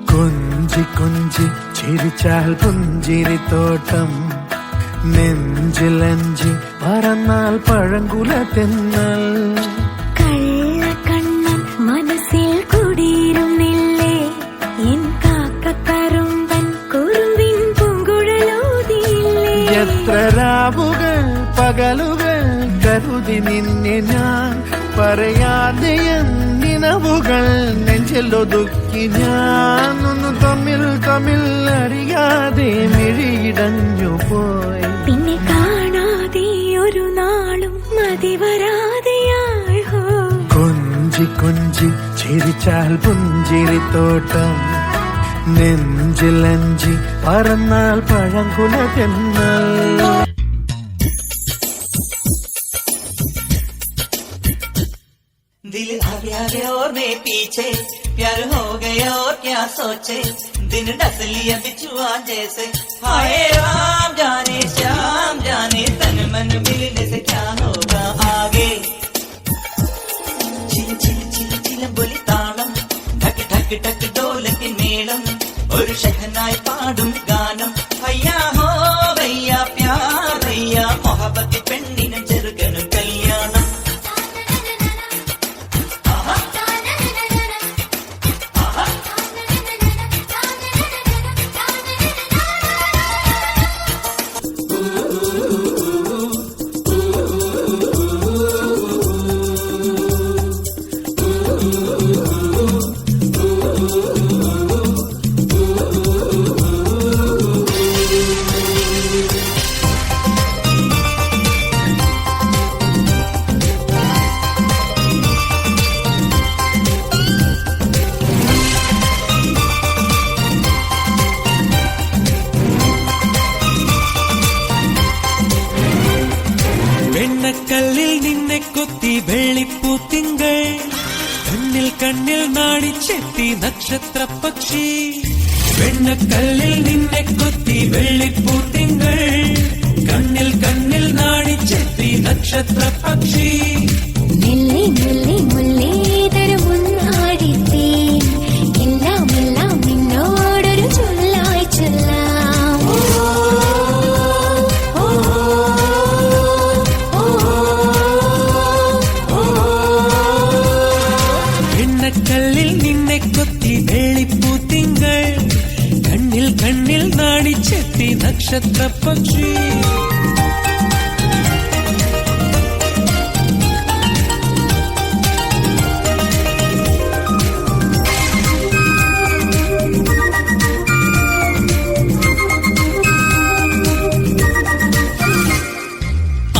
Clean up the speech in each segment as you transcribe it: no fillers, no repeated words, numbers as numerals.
കൊഞ്ചി കൊഞ്ചി ചിരിച്ചാൽ പുഞ്ചിരിത്തോട്ടം നെഞ്ചിലഞ്ചി പറന്നാൽ പഴങ്കുല തെന്നൽ കള്ളക്കണ്ണൻ മനസ്സിൽ കുടിയിരുന്നില്ലേ എൻ കാക്കക്കറുമ്പൻ കുറുമ്പിൻ പൂങ്കുഴലൂതിയില്ലേ എത്ര രാവുകൾ പകലുകൾ കരുതി നിന്നെ ഞാൻ പറയാതെ നിനവുകൾ നെഞ്ചിലൊതുക്കി ഞാൻ ഒന്ന് തമ്മിൽ തമ്മിൽ അറിയാതെ മിഴിയിടഞ്ഞു പോയി പിന്നെ കാണാതെ ഒരു നാളും മതി വരാതെയായി കൊഞ്ചി കൊഞ്ചി ചിരിച്ചാൽ പുഞ്ചിരിത്തോട്ടം നെഞ്ചിലഞ്ചി പറന്നാൽ പഴങ്കുല തെന്നൽ दिल आगे आगे और मैं पीछे प्यार हो गया और क्या सोचे दिन डस लिया बिछुआ जैसे हाय राम जाने श्याम जाने तन मन मिलने से क्या होगा आगे चिल चिल चिल चिल बोली तालम ठक ठक ठक ढोलकी मेलम और शहनाई पाडुम गानम भैया हो भैया प्यार भैया मोहब्बत पेण्णिन जरुगनु कल्याणम വെണ്ണക്കല്ലിൽ നിന്നെ കൊത്തി വെള്ളിപ്പൂത്തിങ്കൾ കണ്ണിൽ കണ്ണിൽ നാടിച്ചെത്തി നക്ഷത്ര പക്ഷി വെണ്ണക്കല്ലിൽ നിന്നെ കൊത്തി വെള്ളിപ്പൂത്തിങ്കൾ കണ്ണിൽ കണ്ണിൽ നാടിച്ചെത്തി നക്ഷത്ര പക്ഷി മെല്ലെ മെല്ലെ മുല്ലേതര മുന്നാടിത്തേൻ എല്ലാം എല്ലാം നിന്നോടൊരു ചൊല്ലായി ചൊല്ലാം കല്ലിൽ നിന്നെ കൊത്തി വെള്ളിപ്പൂത്തിങ്കൾ കണ്ണിൽ കണ്ണിൽ നാടിച്ചെത്തി നക്ഷത്ര പക്ഷി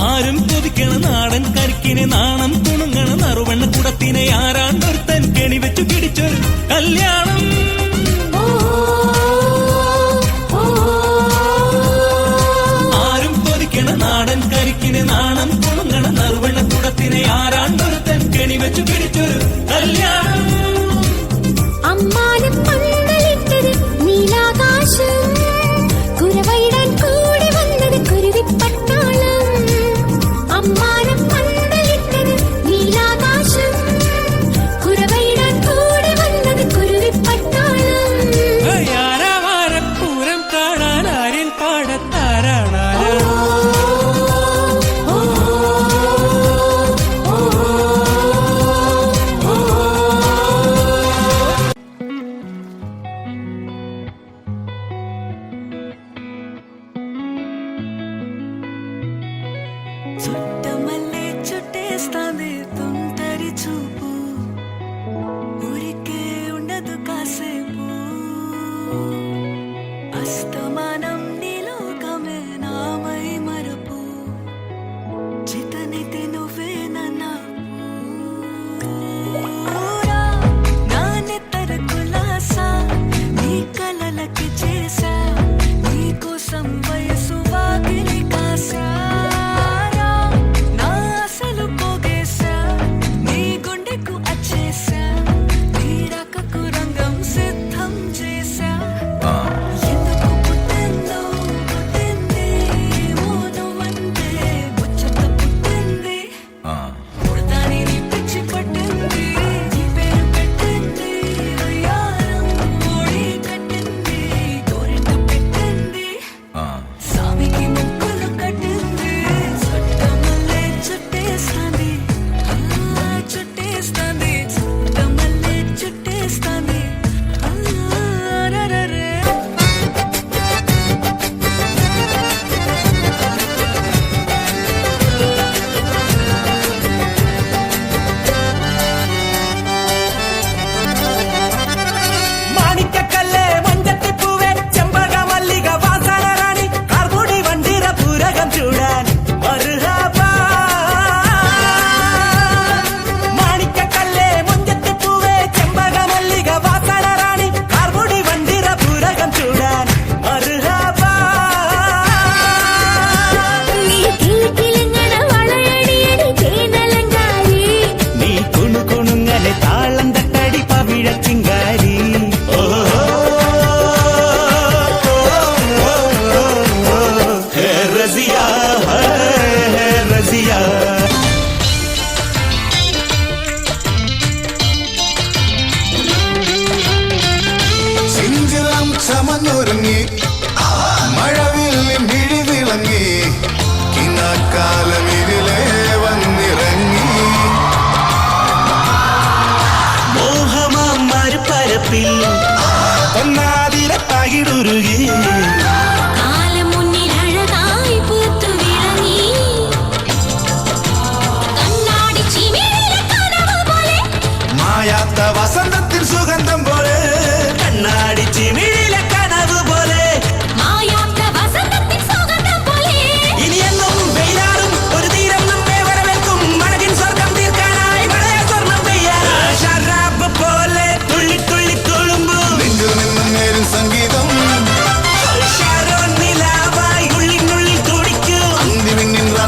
ആരും കൊതിക്കണ നാടൻ കരിക്കിനെ നാണം തുണുങ്ങണ നറുവെണ്ണ കുടത്തിനെ ആരാണ്ടൊരുത്തൻ കെണി വെച്ചു പിടിച്ചൊരു കല്യാണം ആരും കൊതിക്കണ നാടൻ കരിക്കിനെ നാണം തുണുങ്ങണ നറുവെണ്ണ കുടത്തിനെ ആരാണ്ടൊരുത്തൻ കെണി വെച്ചു പിടിച്ചൊരു കല്യാണം അമ്മാനം പന്തലിട്ടത് നീലാകാശം കുരവയിടാൻ കൂടി വന്നത് കുരുവിപ്പട്ടാളം അമ്മാനം പന്തലിട്ടത് നീലാകാശം കുരവയിടാൻ കൂടി വന്നത് കുരുവിപ്പട്ടാളം പൂരം കാണാൻ ആരിൽ പാടത്താരാണാരോ చుట్టమల్లే చుట్టేస్తాంది తుంటరి చూపు ఊరికే ఉండదు కాసేపు అస్తమానం నీలోకమే నామై మరపు చితనైతే నువ్వే నన్నా నానెత్తర కులాసా నీ కలలకి చేసా నీ కోసం వయసు వాకిలి కాసా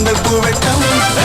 കാന്തൽ പൂവെട്ടം